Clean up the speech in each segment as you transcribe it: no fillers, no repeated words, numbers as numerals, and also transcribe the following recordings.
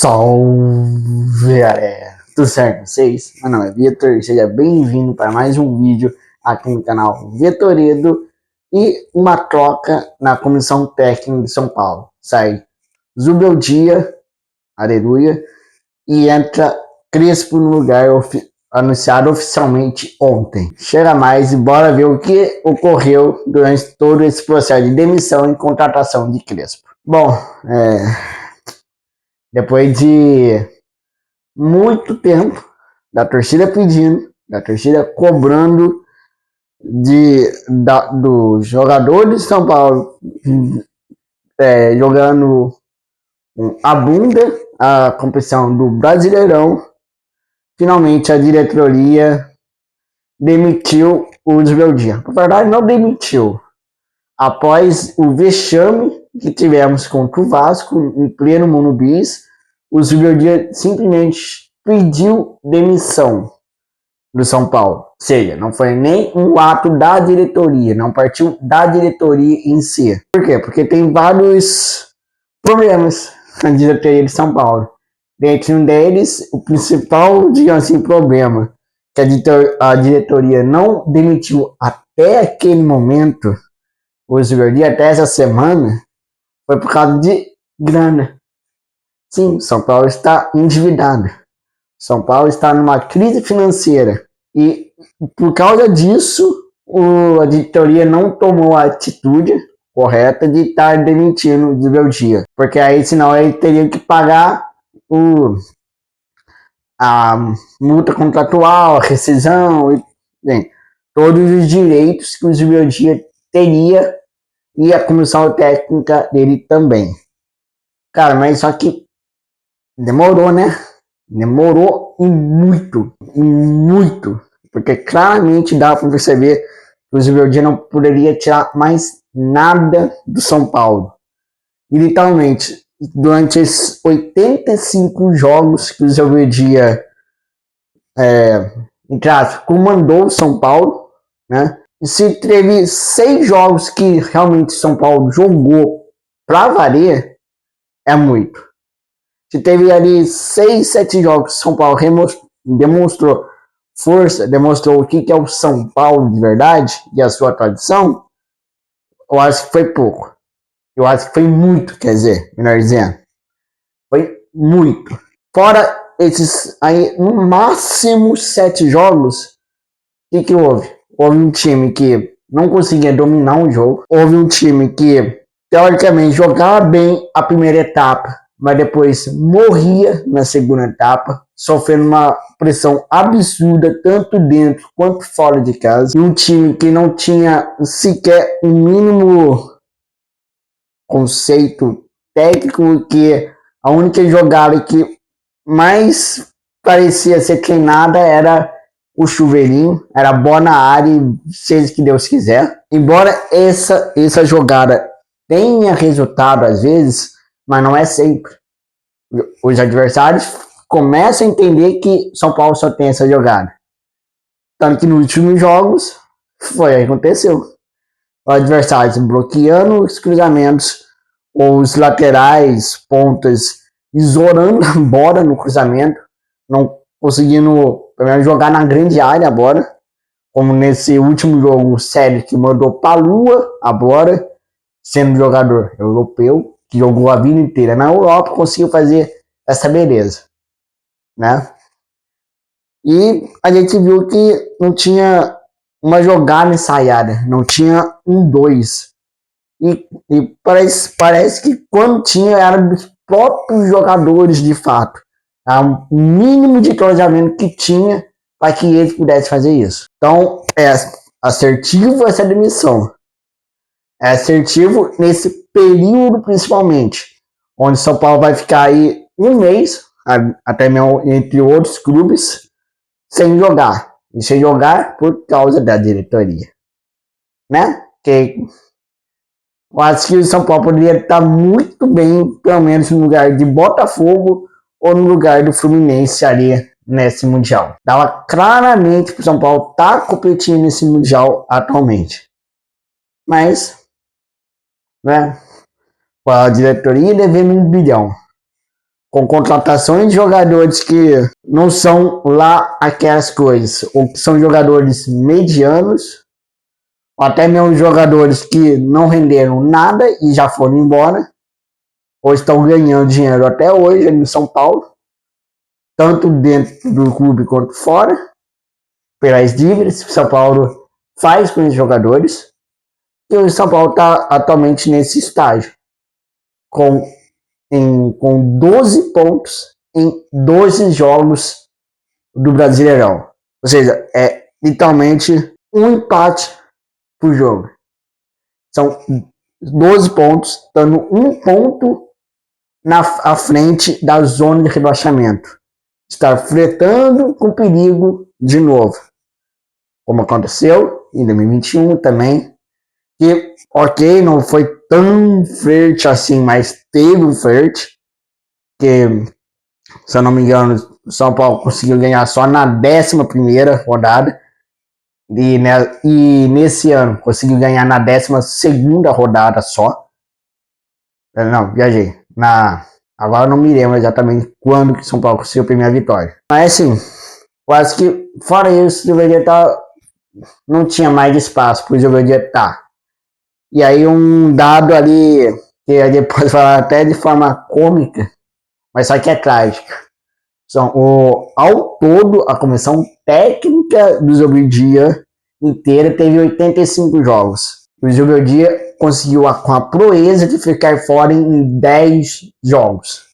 Salve galera, tudo certo com vocês? Meu nome é Vitor, seja bem-vindo para mais um vídeo aqui no canal Vitoredo e uma troca na comissão técnica de São Paulo. Sai Zubeldia, aleluia, e entra Crespo no lugar anunciado oficialmente ontem. Chega mais e bora ver o que ocorreu durante todo esse processo de demissão e contratação de Crespo. Bom, depois de muito tempo da torcida pedindo, da torcida cobrando dos jogadores de São Paulo jogando a bunda a competição do Brasileirão, finalmente a diretoria demitiu o Zubeldia. Na verdade, não demitiu. Após o vexame que tivemos contra o Vasco em pleno Morumbi, o Zubeldia simplesmente pediu demissão do São Paulo. Ou seja, não foi nem um ato da diretoria, não partiu da diretoria em si. Por quê? Porque tem vários problemas na diretoria de São Paulo. Dentre um deles, o principal, digamos assim, problema que a diretoria não demitiu até aquele momento, o Zubeldia, até essa semana, foi por causa de grana. Sim, São Paulo está endividado. São Paulo está numa crise financeira. E por causa disso, a diretoria não tomou a atitude correta de estar demitindo o Zubeldia. Porque aí, senão, ele teria que pagar a multa contratual, a rescisão, bem, todos os direitos que o Zubeldia teria e a comissão técnica dele também. Cara, mas só que demorou, né? Demorou e muito, porque claramente dá para perceber que o Zubeldia não poderia tirar mais nada do São Paulo. E literalmente, durante esses 85 jogos que o Zubeldia comandou o São Paulo, né? E se teve 6 jogos que realmente São Paulo jogou pra valer, é muito. Se teve ali 6, 7 jogos que São Paulo demonstrou força, demonstrou o que é o São Paulo de verdade e a sua tradição, eu acho que foi pouco. Eu acho que foi muito, quer dizer, melhor dizendo. Foi muito. Fora esses aí, no máximo 7 jogos, o que houve? Houve um time que não conseguia dominar um jogo. Houve um time que, teoricamente, jogava bem a primeira etapa, mas depois morria na segunda etapa, sofrendo uma pressão absurda, tanto dentro quanto fora de casa. E um time que não tinha sequer um mínimo conceito técnico, que a única jogada que mais parecia ser treinada era o chuveirinho, era bola na área e seja que Deus quiser. Embora essa jogada tenha resultado às vezes, mas não é sempre. Os adversários começam a entender que São Paulo só tem essa jogada. Tanto que nos últimos jogos foi o que aconteceu. Os adversários bloqueando os cruzamentos, ou os laterais, pontas, isolando a bola no cruzamento, não conseguindo pelo menos jogar na grande área a bola, como nesse último jogo sério que mandou pra lua a bola, sendo jogador europeu, que jogou a vida inteira na Europa, conseguiu fazer essa beleza, né? E a gente viu que não tinha uma jogada ensaiada, não tinha um 2. E parece que quando tinha, era dos próprios jogadores de fato. O mínimo de cruzamento que tinha para que eles pudessem fazer isso. Então, é assertivo essa demissão. É assertivo nesse período principalmente, onde São Paulo vai ficar aí um mês, até mesmo entre outros clubes, sem jogar. E sem jogar por causa da diretoria. Né? Que eu acho que o São Paulo poderia estar muito bem, pelo menos no lugar de Botafogo ou no lugar do Fluminense ali nesse Mundial. Dava claramente para o São Paulo estar competindo nesse Mundial atualmente. Mas, né, com a diretoria devendo 1 bilhão, com contratações de jogadores que não são lá aquelas coisas, ou que são jogadores medianos, ou até mesmo jogadores que não renderam nada e já foram embora, ou estão ganhando dinheiro até hoje no São Paulo, tanto dentro do clube quanto fora, pelas dívidas que o São Paulo faz com os jogadores. E o São Paulo está atualmente nesse estágio, com 12 pontos em 12 jogos do Brasileirão. Ou seja, é literalmente um empate por jogo. São 12 pontos, dando um ponto à frente da zona de rebaixamento. Está flertando com perigo de novo. Como aconteceu em 2021 também. Que, ok, não foi tão flerte assim, mas teve um flerte. Que, se eu não me engano, o São Paulo conseguiu ganhar só na 11ª rodada. E nesse ano conseguiu ganhar na 12ª rodada só. Não, viajei. Agora eu não me lembro exatamente quando que o São Paulo conseguiu a primeira vitória. Mas assim, eu acho que fora isso, deveria estar. Não tinha mais espaço para o deveria estar. E aí um dado ali, que a gente pode falar até de forma cômica, mas só que é trágica. Ao todo, a comissão técnica do Zubeldia inteira teve 85 jogos. O Zubeldia conseguiu com a proeza de ficar fora em 10 jogos.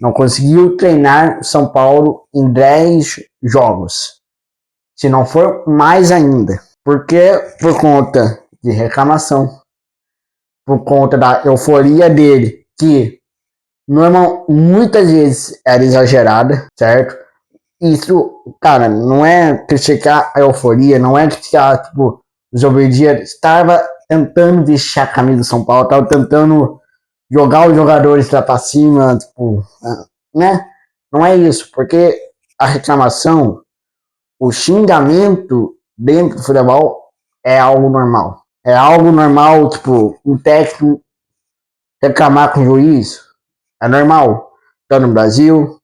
Não conseguiu treinar São Paulo em 10 jogos. Se não for mais ainda. Porque por conta de reclamação, por conta da euforia dele, que muitas vezes era exagerada, certo? Isso, cara, não é criticar a euforia, não é criticar, tipo, o Zubeldia estava tentando deixar a camisa do São Paulo, estava tentando jogar os jogadores lá pra cima, tipo, né? Não é isso, porque a reclamação, o xingamento dentro do futebol é algo normal. É algo normal, tipo, um técnico reclamar com o juiz, é normal. Tanto no Brasil,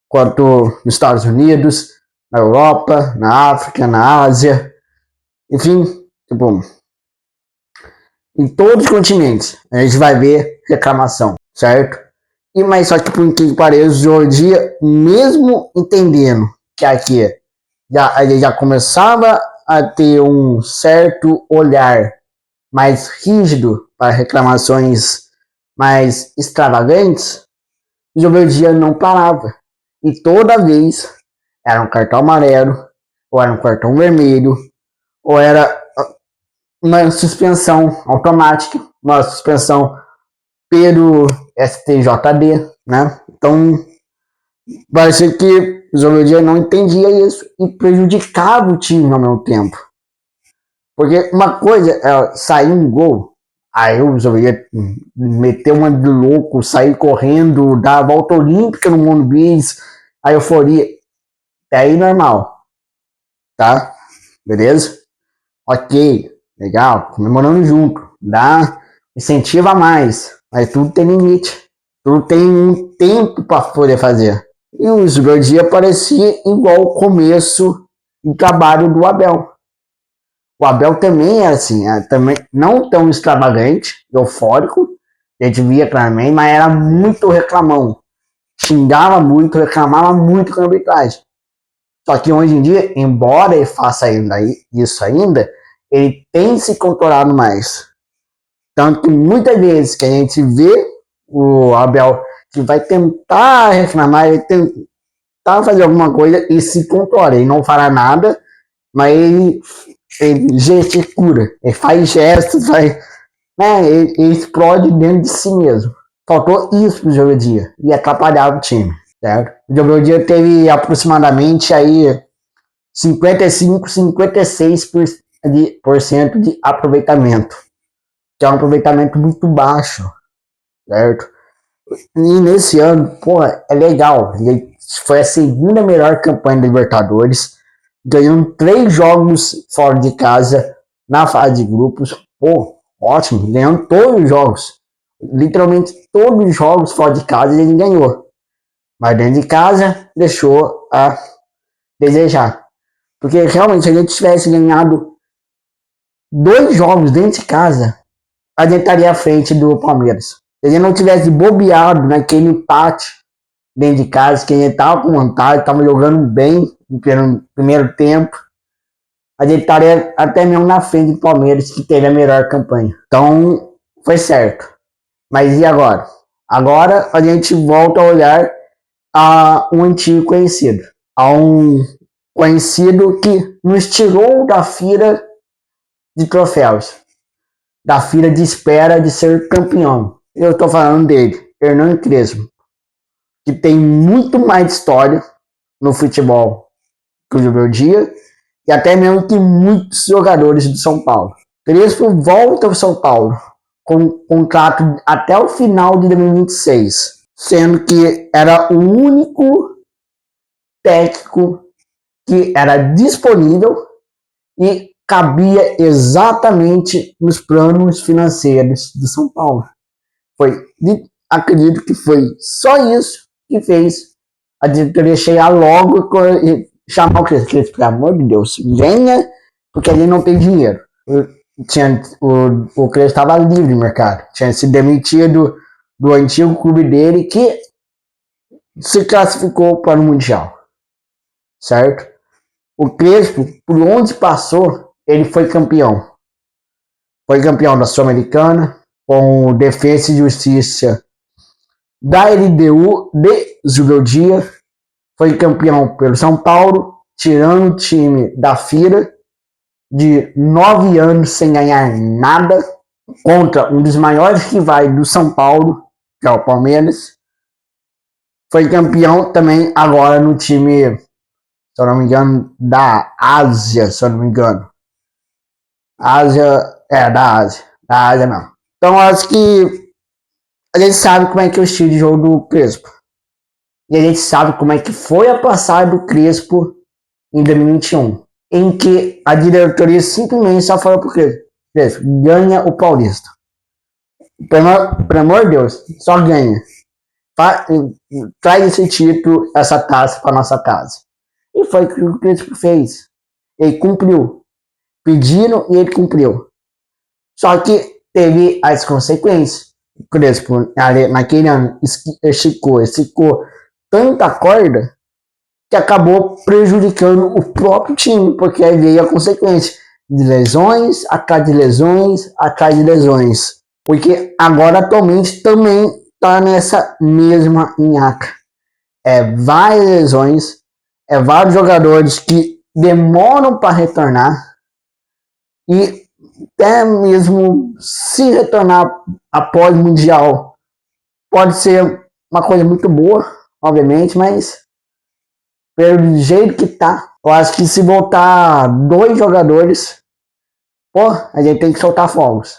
quanto nos Estados Unidos, na Europa, na África, na Ásia, enfim, tipo, em todos os continentes a gente vai ver reclamação, certo? Mas só que por incrível que pareça, hoje em dia, mesmo entendendo que aqui a gente já começava a ter um certo olhar mais rígido para reclamações mais extravagantes, o Zubeldia não parava. E toda vez era um cartão amarelo, ou era um cartão vermelho, ou era uma suspensão automática, uma suspensão pelo STJD, né? Então, parece que o Zubeldia não entendia isso e prejudicava o time ao mesmo tempo. Porque uma coisa é sair um gol, aí o Zubeldia meteu uma de louco, sair correndo, dar a volta olímpica no mundo bis, a euforia. É aí normal, tá? Beleza? Ok, legal, comemorando junto, dá, incentiva mais, mas tudo tem limite, tudo tem um tempo para poder fazer. E o Zubeldia parecia igual o começo do trabalho do Abel. O Abel também era assim, também não tão extravagante, eufórico, a gente via claramente, mas era muito reclamão. Xingava muito, reclamava muito com a arbitragem. Só que hoje em dia, embora ele faça isso ainda, ele tem se controlado mais. Tanto que muitas vezes que a gente vê o Abel que vai tentar reclamar, ele tentar fazer alguma coisa e se controla. Ele não fará nada, mas ele gesticula, ele faz gestos, ele explode dentro de si mesmo. Faltou isso pro Zubeldia e atrapalhava o time, certo? O Zubeldia teve aproximadamente aí 55, 56% de aproveitamento, que é um aproveitamento muito baixo, certo? E nesse ano, porra, é legal. Foi a segunda melhor campanha da Libertadores, ganhando 3 jogos fora de casa na fase de grupos. Pô, ótimo, ganhando todos os jogos. Literalmente todos os jogos fora de casa ele ganhou. Mas dentro de casa deixou a desejar. Porque realmente, se a gente tivesse ganhado 2 jogos dentro de casa, a gente estaria à frente do Palmeiras. Se a gente não tivesse bobeado naquele empate dentro de casa, que a gente estava com vontade, estava jogando bem no primeiro tempo, a gente estaria até mesmo na frente do Palmeiras, que teve a melhor campanha. Então, foi certo. Mas e agora? Agora a gente volta a olhar a um antigo conhecido. A um conhecido que nos tirou da fila de troféus, da fila de espera de ser campeão. Eu estou falando dele, Hernan Crespo, que tem muito mais história no futebol que o Juventude e até mesmo que muitos jogadores do São Paulo. Crespo volta ao São Paulo com contrato até o final de 2026, sendo que era o único técnico que era disponível e cabia exatamente nos planos financeiros do São Paulo. Acredito que foi só isso que fez a diretoria chegar logo e chamar o Crespo. Pelo amor de Deus, venha, porque a gente não tem dinheiro. O Crespo estava livre no mercado. Tinha se demitido do antigo clube dele, que se classificou para o Mundial. Certo? O Crespo, por onde passou, ele foi campeão. Foi campeão da Sul-Americana, com Defensa e Justiça da LDU de Zubeldia. Foi campeão pelo São Paulo, tirando o time da FIRA, de 9 anos sem ganhar nada, contra um dos maiores rivais do São Paulo, que é o Palmeiras. Foi campeão também agora no time, se eu não me engano, da Ásia, se eu não me engano. Da Ásia não. Então acho que a gente sabe como é que é o estilo de jogo do Crespo. E a gente sabe como é que foi a passagem do Crespo em 2021. Em que a diretoria simplesmente só falou pro Crespo, ganha o Paulista. Pelo amor de Deus, só ganha. Traz esse título, essa taça para nossa casa. E foi o que o Crespo fez. Ele cumpriu. Pediram e ele cumpriu. Só que teve as consequências. O Crespo, naquele ano, esticou tanta corda que acabou prejudicando o próprio time, porque aí veio a consequência de lesões, atrás de lesões, atrás de lesões. Porque agora, atualmente, também está nessa mesma nhaca. Várias lesões, vários jogadores que demoram para retornar e até mesmo se retornar após o Mundial pode ser uma coisa muito boa, obviamente, mas pelo jeito que tá, eu acho que se voltar 2 jogadores, a gente tem que soltar fogos.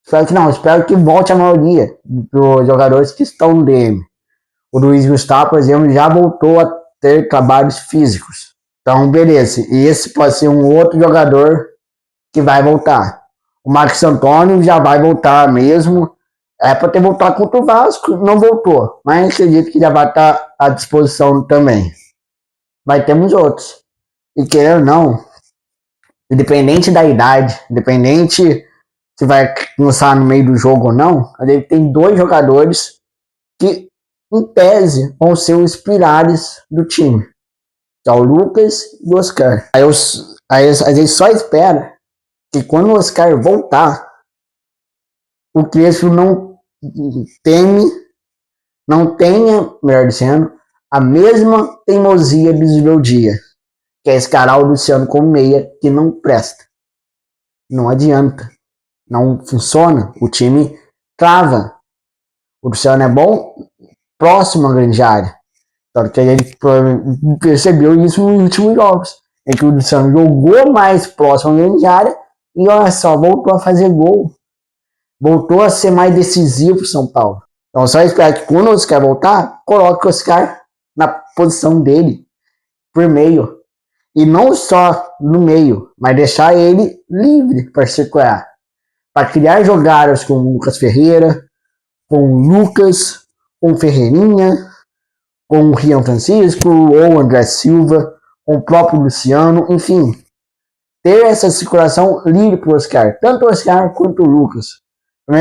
Espero que volte a maioria dos jogadores que estão no DM. O Luiz Gustavo, por exemplo, já voltou a ter trabalhos físicos. Então, beleza. E esse pode ser um outro jogador que vai voltar. O Marcos Antônio já vai voltar mesmo. É para ter voltado contra o Vasco, não voltou. Mas acredito que já vai estar à disposição também. Mas temos outros. E querendo ou não, independente da idade, independente se vai lançar no meio do jogo ou não, a gente tem 2 jogadores que, em tese, vão ser os pilares do time. Que é o Lucas e o Oscar. Aí a gente só espera que quando o Oscar voltar, o Crespo não tenha, melhor dizendo, a mesma teimosia do Zubeldia, que é escalar o Luciano como meia, que não presta. Não adianta. Não funciona. O time trava. O Luciano é bom próximo à grande área. Só que a gente percebeu isso nos últimos jogos. Em que o Luciano jogou mais próximo à grande área e olha só, voltou a fazer gol. Voltou a ser mais decisivo para o São Paulo. Então só esperar que quando o Oscar voltar, coloque o Oscar na posição dele, por meio. E não só no meio, mas deixar ele livre para circular. Para criar jogadas com o Lucas Ferreira, com o Lucas, com o Ferreirinha, com o Rian Francisco, ou o André Silva, com o próprio Luciano, enfim. Ter essa circulação livre para o Oscar, tanto o Oscar quanto o Lucas.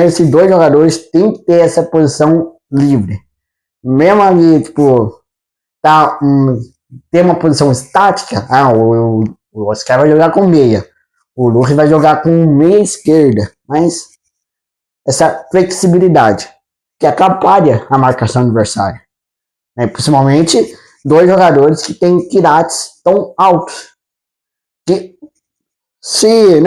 Esses dois jogadores têm que ter essa posição livre. Mesmo ali, tipo, ter uma posição estática, o Oscar vai jogar com meia, o Lucas vai jogar com meia esquerda, mas essa flexibilidade que atrapalha a marcação adversária. Principalmente dois jogadores que têm quilates tão altos. Que se,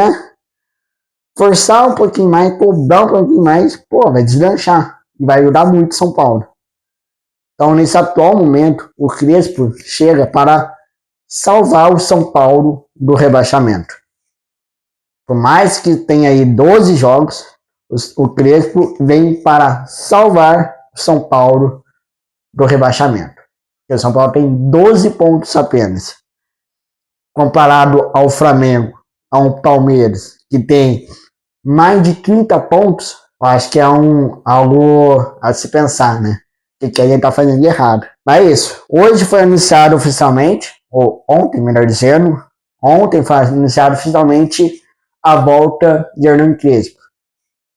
forçar um pouquinho mais, cobrar um pouquinho mais, vai deslanchar. E vai ajudar muito São Paulo. Então, nesse atual momento, o Crespo chega para salvar o São Paulo do rebaixamento. Por mais que tenha aí 12 jogos, o Crespo vem para salvar o São Paulo do rebaixamento. Porque o São Paulo tem 12 pontos apenas. Comparado ao Flamengo, ao Palmeiras, que tem mais de 30 pontos, eu acho que é algo a se pensar, O que a gente tá fazendo de errado. Mas é isso. Hoje foi anunciado oficialmente, ou ontem, melhor dizendo, ontem foi anunciado oficialmente a volta de Hernan Crespo.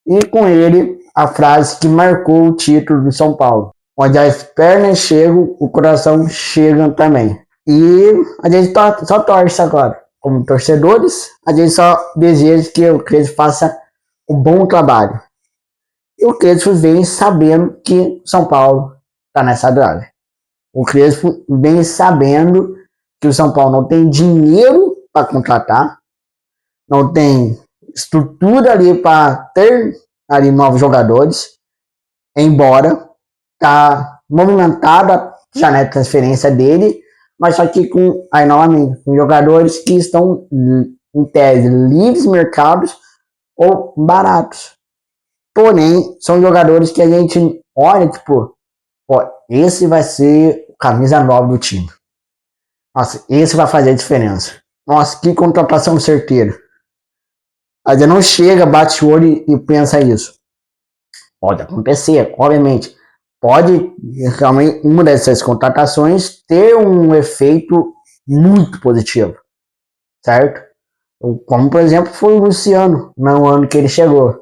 E com ele, a frase que marcou o título do São Paulo. Onde as pernas chegam, o coração chega também. E a gente só torce agora. Como torcedores, a gente só deseja que o Crespo faça um bom trabalho. E o Crespo vem sabendo que São Paulo está nessa draga. O Crespo vem sabendo que o São Paulo não tem dinheiro para contratar, não tem estrutura ali para ter ali novos jogadores, embora tá movimentada a janela de transferência dele, mas só que novamente, com jogadores que estão em tese livres mercados ou baratos. Porém, são jogadores que a gente olha, esse vai ser camisa 9 do time. Nossa, esse vai fazer a diferença. Nossa, que contratação certeira. A gente não chega, bate o olho e pensa isso. Pode acontecer, obviamente. Pode, realmente, uma dessas contratações ter um efeito muito positivo. Certo? Como, por exemplo, foi o Luciano, no ano que ele chegou. O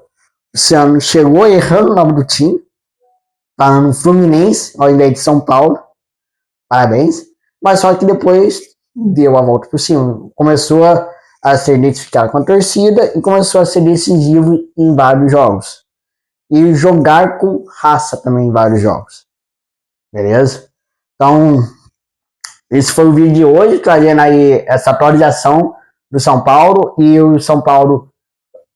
Luciano chegou errando o nome do time. Tá no Fluminense, ao invés de São Paulo. Parabéns. Mas só que depois deu a volta por cima. Começou a ser identificado com a torcida e começou a ser decisivo em vários jogos. E jogar com raça também em vários jogos. Beleza? Então, esse foi o vídeo de hoje, trazendo aí essa atualização do São Paulo. E o São Paulo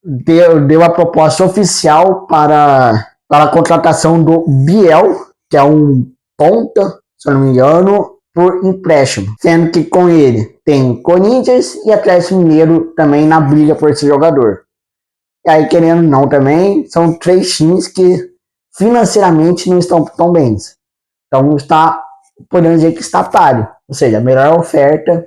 deu a proposta oficial para a contratação do Biel, que é um ponta, se eu não me engano, por empréstimo. Sendo que com ele tem Corinthians e Atlético Mineiro também na briga por esse jogador. E aí, querendo ou não também, são 3 times que financeiramente não estão tão bem. Então podemos dizer que está páreo. Ou seja, a melhor oferta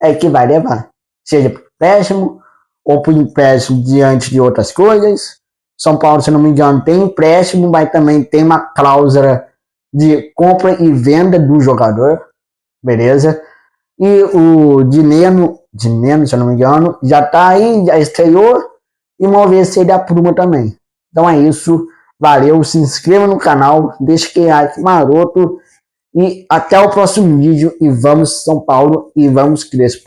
é que vai levar. Seja por empréstimo ou por empréstimo diante de outras coisas. São Paulo, se não me engano, tem empréstimo, mas também tem uma cláusula de compra e venda do jogador. Beleza? E o Dineno, se eu não me engano, já tá aí, já estreou. E vamos ver se ele apruma também. Então é isso. Valeu, se inscreva no canal, deixa aquele like maroto. E até o próximo vídeo. E vamos São Paulo e vamos Crespo.